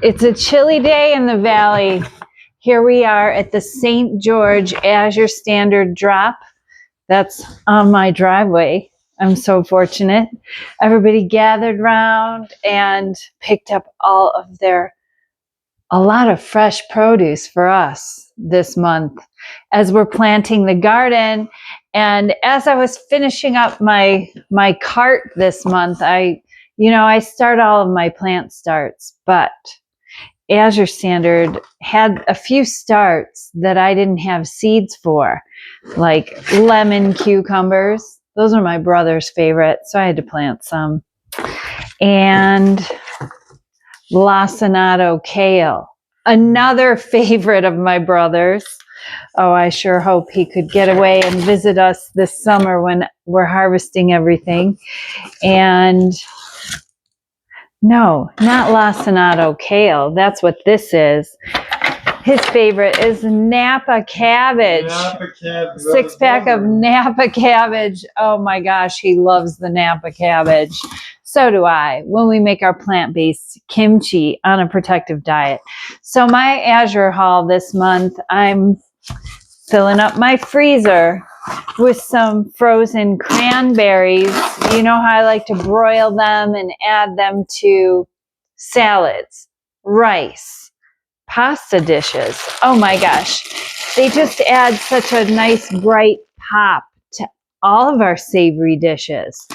It's a chilly day in the valley. Here we are at the St. George Azure Standard drop. That's on my driveway. I'm so fortunate. Everybody gathered around and picked up a lot of fresh produce for us this month as we're planting the garden. And as I was finishing up my cart this month, I start all of my plant starts, but Azure Standard had a few starts that I didn't have seeds for, like lemon cucumbers. Those are my brother's favorite, so I had to plant some. And lacinato kale, another favorite of my brother's. Oh, I sure hope he could get away and visit us this summer when we're harvesting everything. And no, not lacinato kale. That's what this is. His favorite is Napa cabbage. Napa cabbage. 6-pack of Napa cabbage. Oh my gosh, he loves the Napa cabbage. So do I, when we make our plant-based kimchi on a protective diet. So my Azure haul this month, I'm filling up my freezer with some frozen cranberries. You know how I like to broil them and add them to salads, rice, pasta dishes. Oh my gosh. They just add such a nice bright pop to all of our savory dishes.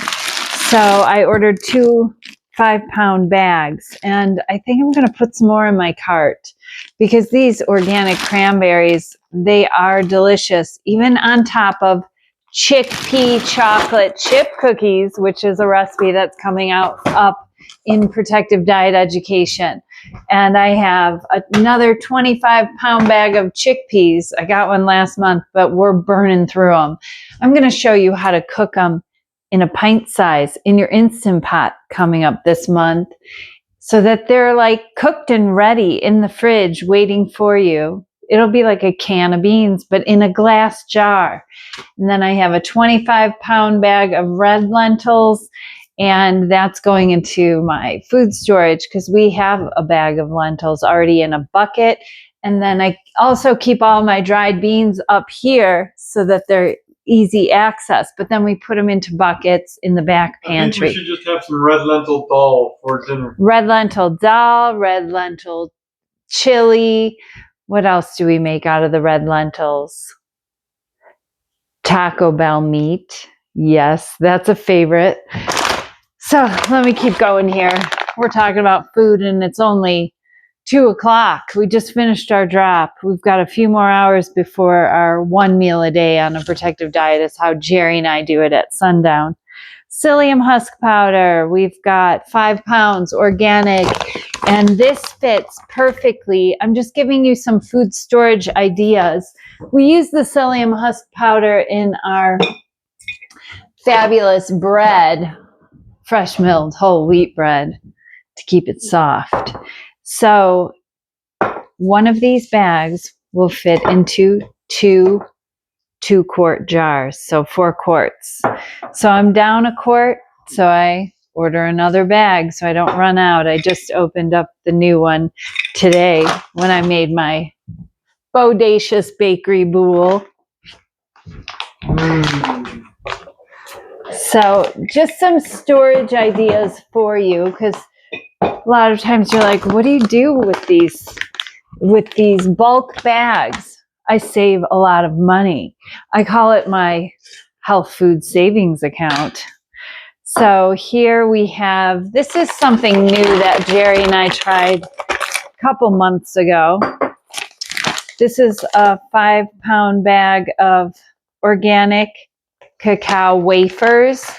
So I ordered 2 5-pound bags, and I think I'm going to put some more in my cart because these organic cranberries, they are delicious, even on top of chickpea chocolate chip cookies, which is a recipe that's coming up in Protective Diet Education. And I have another 25-pound bag of chickpeas. I got one last month, but we're burning through them. I'm going to show you how to cook them in a pint size in your Instant Pot coming up this month, so that they're like cooked and ready in the fridge waiting for you. It'll be like a can of beans, but in a glass jar. And then I have a 25-pound bag of red lentils, and that's going into my food storage because we have a bag of lentils already in a bucket. And then I also keep all my dried beans up here so that they're easy access, but then we put them into buckets in the back pantry. I think we should just have some red lentil dal for dinner. Red lentil dal, red lentil chili. What else do we make out of the red lentils? Taco Bell meat. Yes, that's a favorite. So let me keep going here. We're talking about food and it's only 2 o'clock. We just finished our drop. We've got a few more hours before our 1 meal a day on a protective diet is how Jerry and I do it at sundown. Psyllium husk powder. We've got 5 pounds organic, and this fits perfectly. I'm just giving you some food storage ideas. We use the psyllium husk powder in our fabulous bread, fresh milled whole wheat bread, to keep it soft. So one of these bags will fit into two 2-quart jars, so 4 quarts. So I'm down a quart, so I order another bag so I don't run out. I just opened up the new one today when I made my bodacious bakery boule. So just some storage ideas for you, because a lot of times you're like, what do you do with these bulk bags? I save a lot of money. I call it my health food savings account. So here we have, this is something new that Jerry and I tried a couple months ago. This is a 5-pound bag of organic cacao wafers.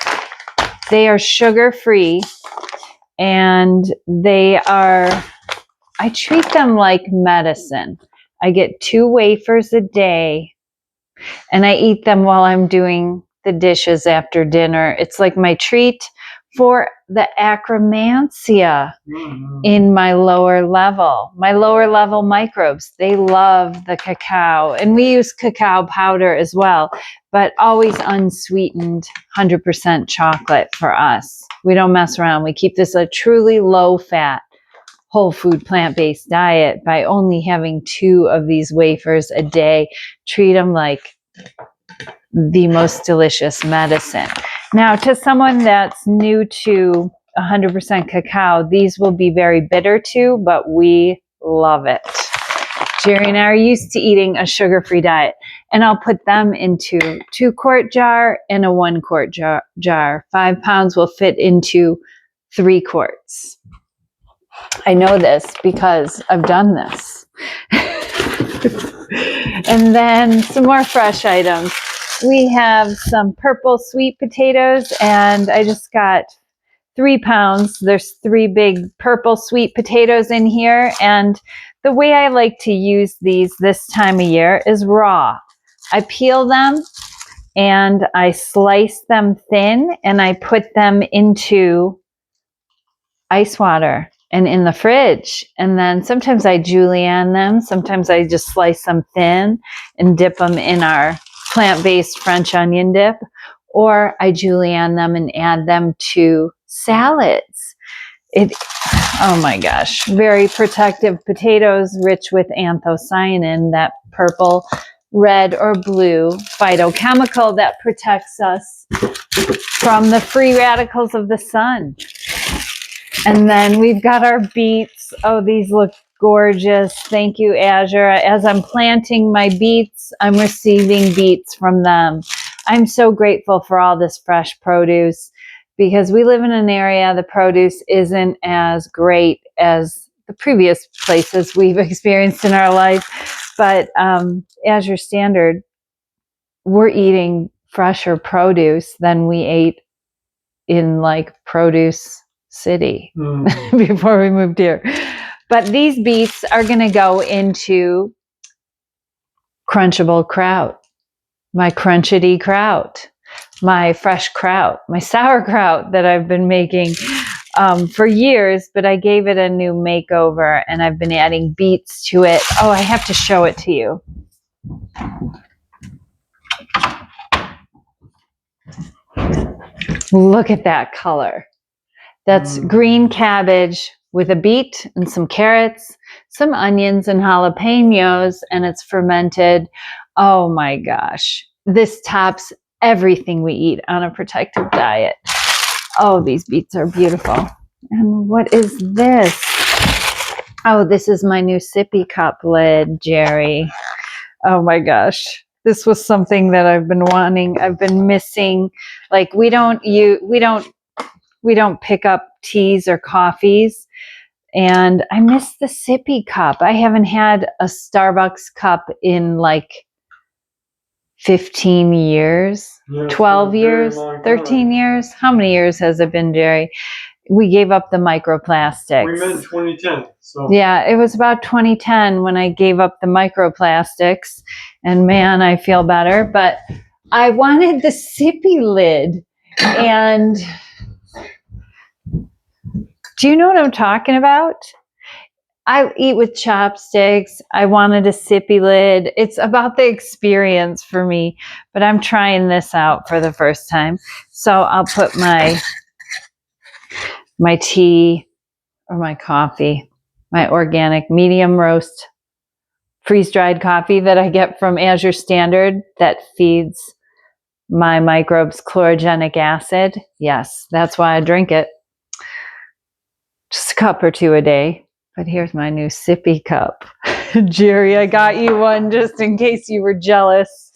They are sugar-free, and I treat them like medicine. I get 2 wafers a day, and I eat them while I'm doing the dishes after dinner. It's like my treat for the acromantia in my lower level. My lower level microbes, they love the cacao, and we use cacao powder as well, but always unsweetened 100% chocolate for us. We don't mess around. We keep this a truly low fat whole food plant-based diet by only having 2 of these wafers a day. Treat them like the most delicious medicine. Now, to someone that's new to 100% cacao, these will be very bitter too, but we love it. Jerry and I are used to eating a sugar-free diet, and I'll put them into 2-quart jar and a 1-quart jar. 5 pounds will fit into 3 quarts. I know this because I've done this. And then some more fresh items. We have some purple sweet potatoes, and I just got 3 pounds. There's 3 big purple sweet potatoes in here, and the way I like to use these this time of year is raw. I peel them and I slice them thin, and I put them into ice water and in the fridge. And then sometimes I julienne them. Sometimes I just slice them thin and dip them in our plant-based French onion dip, or I julienne them and add them to salads. Oh my gosh, very protective potatoes, rich with anthocyanin, that purple, red, or blue phytochemical that protects us from the free radicals of the sun. And then we've got our beets. Oh, these look gorgeous. Thank you, Azure. As I'm planting my beets, I'm receiving beets from them. I'm so grateful for all this fresh produce, because we live in an area, the produce isn't as great as the previous places we've experienced in our life. But Azure Standard, we're eating fresher produce than we ate in like Produce City before we moved here. But these beets are going to go into crunchable kraut, my crunchity kraut, my fresh kraut, my sauerkraut that I've been making for years, but I gave it a new makeover and I've been adding beets to it. Oh, I have to show it to you. Look at that color. That's green cabbage with a beet and some carrots, some onions and jalapenos, and it's fermented. Oh my gosh. This tops everything we eat on a protective diet. Oh, these beets are beautiful. And what is this? Oh, this is my new Sippy cup lid, Jerry. Oh my gosh. This was something that I've been wanting. I've been missing. Like we don't pick up teas or coffees, and I miss the Sippy cup. I haven't had a Starbucks cup in like 15 years, 12 years, 13 years. How many years has it been, Jerry? We gave up the microplastics. We meant 2010. So yeah, it was about 2010 when I gave up the microplastics, and man, I feel better. But I wanted the Sippy lid, and do you know what I'm talking about? I eat with chopsticks. I wanted a Sippy lid. It's about the experience for me, but I'm trying this out for the first time. So I'll put my tea or my coffee, my organic medium roast freeze-dried coffee that I get from Azure Standard that feeds my microbes chlorogenic acid. Yes, that's why I drink it. Just a cup or 2 a day. But here's my new Sippy cup. Jerry, I got you one just in case you were jealous.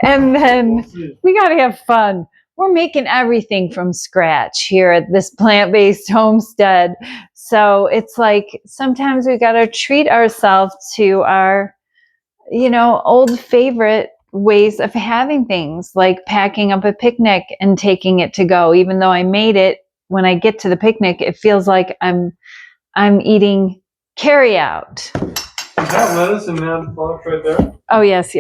And then we got to have fun. We're making everything from scratch here at this plant-based homestead. So it's like sometimes we got to treat ourselves to our, old favorite ways of having things, like packing up a picnic and taking it to go. Even though I made it, when I get to the picnic, it feels like I'm eating carry out. Is that lettuce in that box right there? Oh, yes.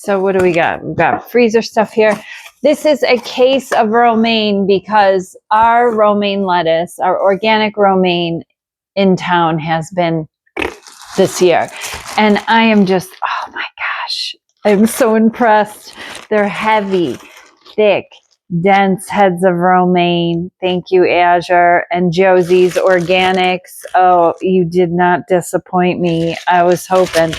So what do we got? We've got freezer stuff here. This is a case of romaine because our romaine lettuce, our organic romaine in town has been this year. And I am just, oh my gosh, I'm so impressed. They're heavy, thick, dense heads of romaine. Thank you, Azure. And Josie's Organics. Oh, you did not disappoint me. I was hoping.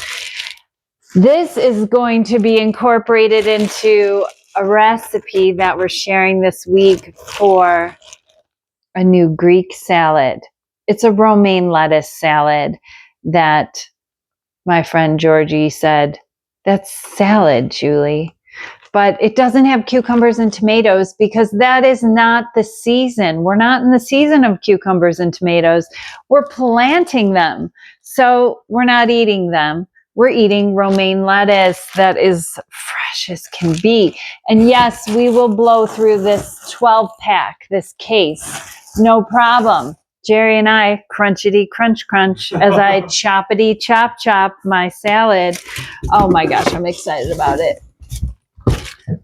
This is going to be incorporated into a recipe that we're sharing this week for a new Greek salad. It's a romaine lettuce salad that my friend Georgie said, that's salad, Julie. But it doesn't have cucumbers and tomatoes because that is not the season. We're not in the season of cucumbers and tomatoes. We're planting them. So we're not eating them. We're eating romaine lettuce that is fresh as can be. And yes, we will blow through this 12-pack, this case. No problem. Jerry and I crunchity crunch crunch as I choppity chop chop my salad. Oh my gosh, I'm excited about it.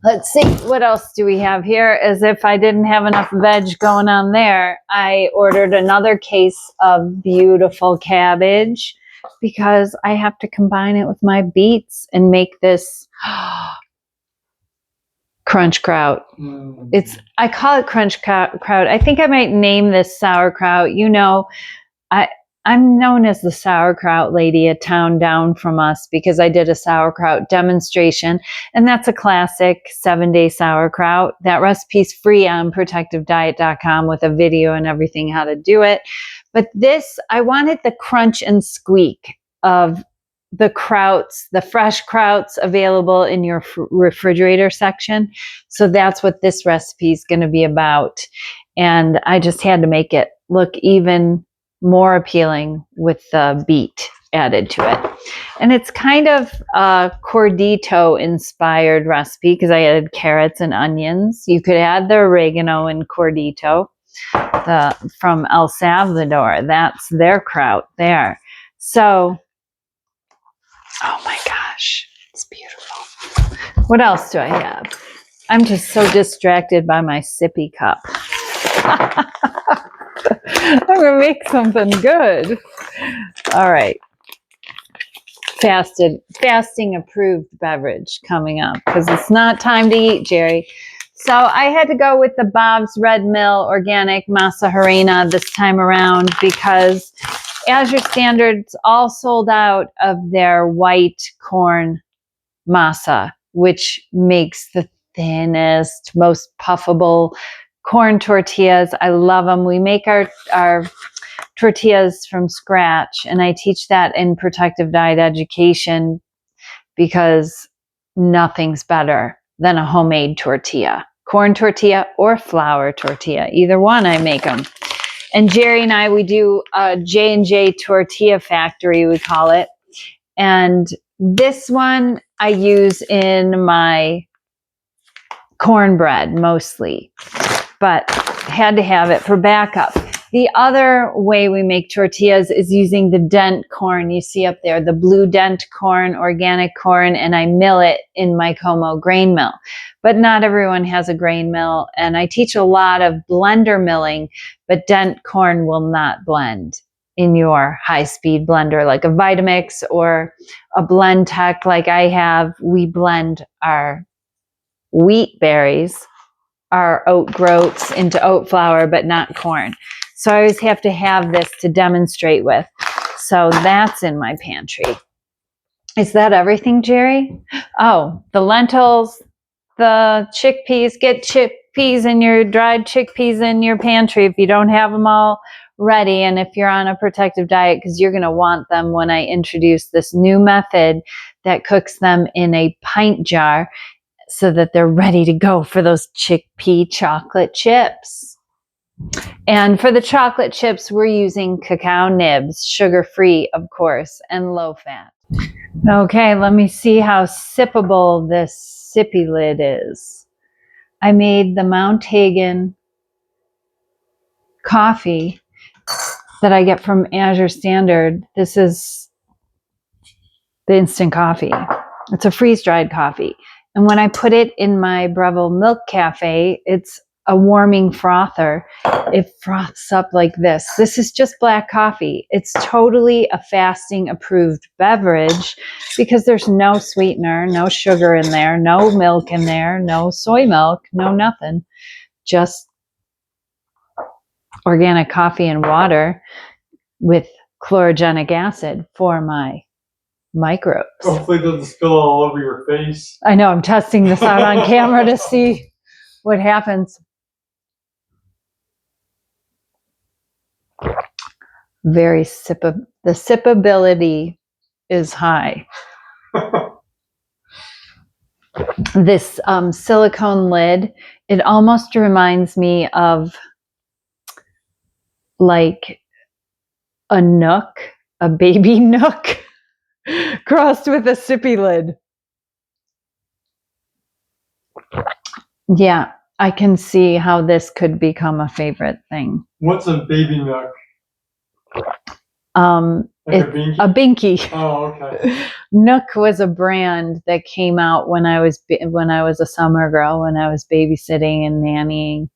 Let's see, what else do we have here? As if I didn't have enough veg going on there, I ordered another case of beautiful cabbage because I have to combine it with my beets and make this crunch kraut. I call it crunch kraut. I think I might name this sauerkraut. You know, I'm known as the sauerkraut lady, a town down from us, because I did a sauerkraut demonstration, and that's a classic 7-day sauerkraut. That recipe's free on protectivediet.com with a video and everything how to do it. But this, I wanted the crunch and squeak of the krauts, the fresh krauts available in your refrigerator section. So that's what this recipe is going to be about. And I just had to make it look even more appealing with the beet added to it. And it's kind of a cordito inspired recipe because I added carrots and onions. You could add the oregano and cordito from El Salvador. That's their kraut there. So, oh my gosh, it's beautiful. What else do I have? I'm just so distracted by my sippy cup. I'm going to make something good. All right. Fasting approved beverage coming up because it's not time to eat, Jerry. So I had to go with the Bob's Red Mill Organic Masa Harina this time around because Azure Standard's all sold out of their white corn masa, which makes the thinnest, most puffable corn tortillas. I love them. We make our tortillas from scratch, and I teach that in protective diet education because nothing's better than a homemade tortilla, corn tortilla or flour tortilla. Either one, I make them. And Jerry and I, we do a J&J Tortilla Factory, we call it. And this one I use in my cornbread mostly, but had to have it for backup. The other way we make tortillas is using the dent corn you see up there, the blue dent corn, organic corn, and I mill it in my Como grain mill. But not everyone has a grain mill, and I teach a lot of blender milling, but dent corn will not blend in your high-speed blender like a Vitamix or a Blend Tech like I have. We blend our wheat berries, our oat groats into oat flour, but not corn. So I always have to have this to demonstrate with. So that's in my pantry. Is that everything, Jerry? Oh, the lentils, the chickpeas. Get chickpeas in your dried chickpeas in your pantry if you don't have them all ready. And if you're on a protective diet, because you're going to want them when I introduce this new method that cooks them in a pint jar so that they're ready to go for those chickpea chocolate chips. And for the chocolate chips, we're using cacao nibs, sugar-free, of course, and low-fat. Okay, let me see how sippable this Sippy lid is. I made the Mount Hagen coffee that I get from Azure Standard. This is the instant coffee. It's a freeze-dried coffee. And when I put it in my Breville Milk Cafe, it's a warming frother, it froths up like this. This is just black coffee. It's totally a fasting approved beverage because there's no sweetener, no sugar in there, no milk in there, no soy milk, no nothing. Just organic coffee and water with chlorogenic acid for my microbes. Hopefully it doesn't spill all over your face. I know, I'm testing this out on camera to see what happens. The sippability is high. This silicone lid, it almost reminds me of like a nook, a baby nook crossed with a sippy lid. Yeah, I can see how this could become a favorite thing. What's a baby nook? Like It's a binky. Oh, okay. Nook was a brand that came out when I was a summer girl, when I was babysitting and nannying.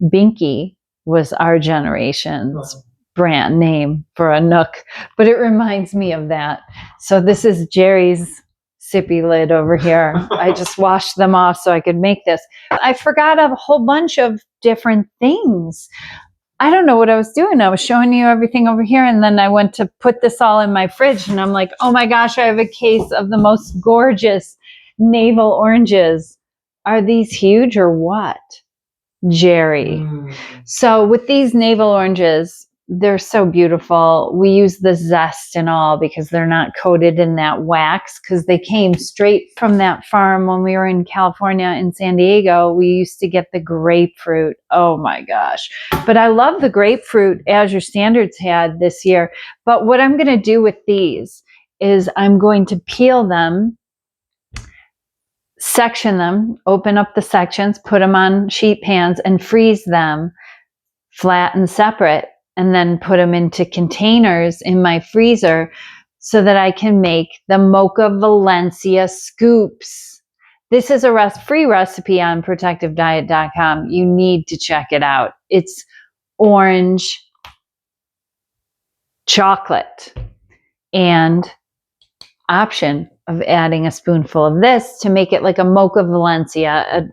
Binky was our generation's brand name for a Nook, but it reminds me of that. So this is Jerry's sippy lid over here. I just washed them off so I could make this. I forgot a whole bunch of different things. I don't know what I was doing. I was showing you everything over here, and then I went to put this all in my fridge, and I'm like, oh my gosh, I have a case of the most gorgeous navel oranges. Are these huge or what? Jerry. So with these navel oranges, they're so beautiful. We use the zest and all because they're not coated in that wax, because they came straight from that farm when we were in California, in San Diego. We used to get the grapefruit. Oh my gosh. But I love the grapefruit Azure Standards had this year. But what I'm going to do with these is I'm going to peel them, section them, open up the sections, put them on sheet pans and freeze them flat and separate, and then put them into containers in my freezer so that I can make the Mocha Valencia scoops. This is a free recipe on protectivediet.com. You need to check it out. It's orange chocolate and option of adding a spoonful of this to make it like a Mocha Valencia, an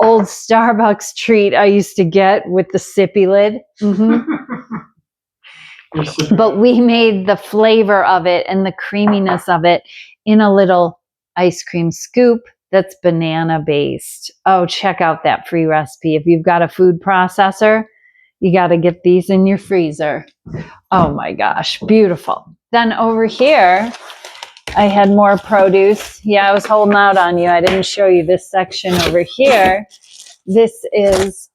old Starbucks treat I used to get with the sippy lid. But we made the flavor of it and the creaminess of it in a little ice cream scoop that's banana based. Oh, check out that free recipe. If you've got a food processor, you got to get these in your freezer. Oh my gosh, beautiful. Then over here, I had more produce. Yeah, I was holding out on you. I didn't show you this section over here. This is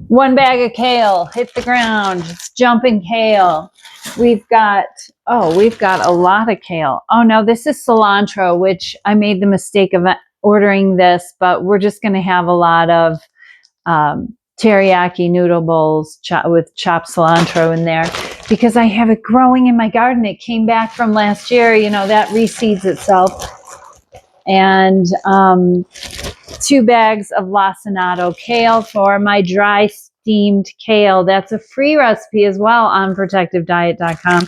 one bag of kale, hit the ground. It's jumping kale. We've got a lot of kale. Oh no, this is cilantro, which I made the mistake of ordering this, but we're just going to have a lot of teriyaki noodle bowls with chopped cilantro in there, because I have it growing in my garden. It came back from last year, that reseeds itself. And 2 bags of lacinato kale for my dry steamed kale. That's a free recipe as well on protectivediet.com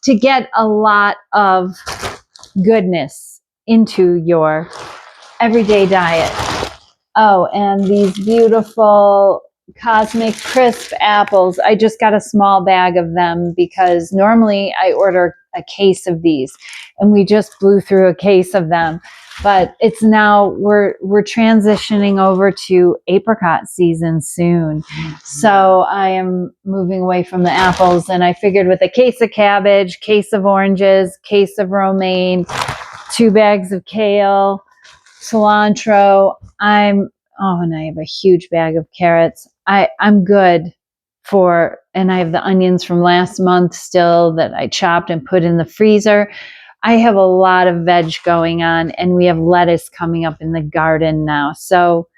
to get a lot of goodness into your everyday diet. Oh, and these beautiful Cosmic Crisp apples. I just got a small bag of them because normally I order a case of these, and we just blew through a case of them. But it's now, we're transitioning over to apricot season soon. So I am moving away from the apples, and I figured with a case of cabbage, case of oranges, case of romaine, 2 bags of kale, cilantro, and I have a huge bag of carrots. I'm good and I have the onions from last month still that I chopped and put in the freezer. I have a lot of veg going on, and we have lettuce coming up in the garden now. So,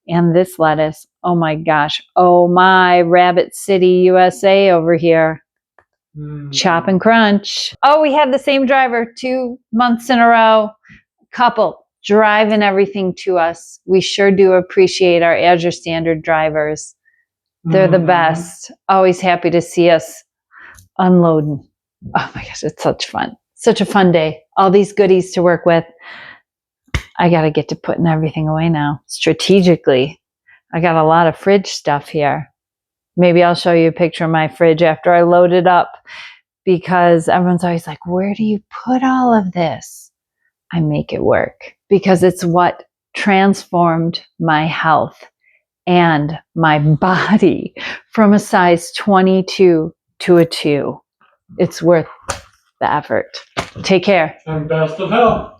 and this lettuce, oh my gosh. Oh my, Rabbit City, USA over here. Chop and crunch. Oh, we had the same driver 2 months in a row. Couple driving everything to us. We sure do appreciate our Azure Standard drivers. They're the best. Always happy to see us unloading. Oh my gosh, it's such fun. Such a fun day. All these goodies to work with. I got to get to putting everything away now. Strategically, I got a lot of fridge stuff here. Maybe I'll show you a picture of my fridge after I load it up, because everyone's always like, where do you put all of this? I make it work because it's what transformed my health and my body from a size 22 to a 2. It's worth the effort. Take care. And best of health.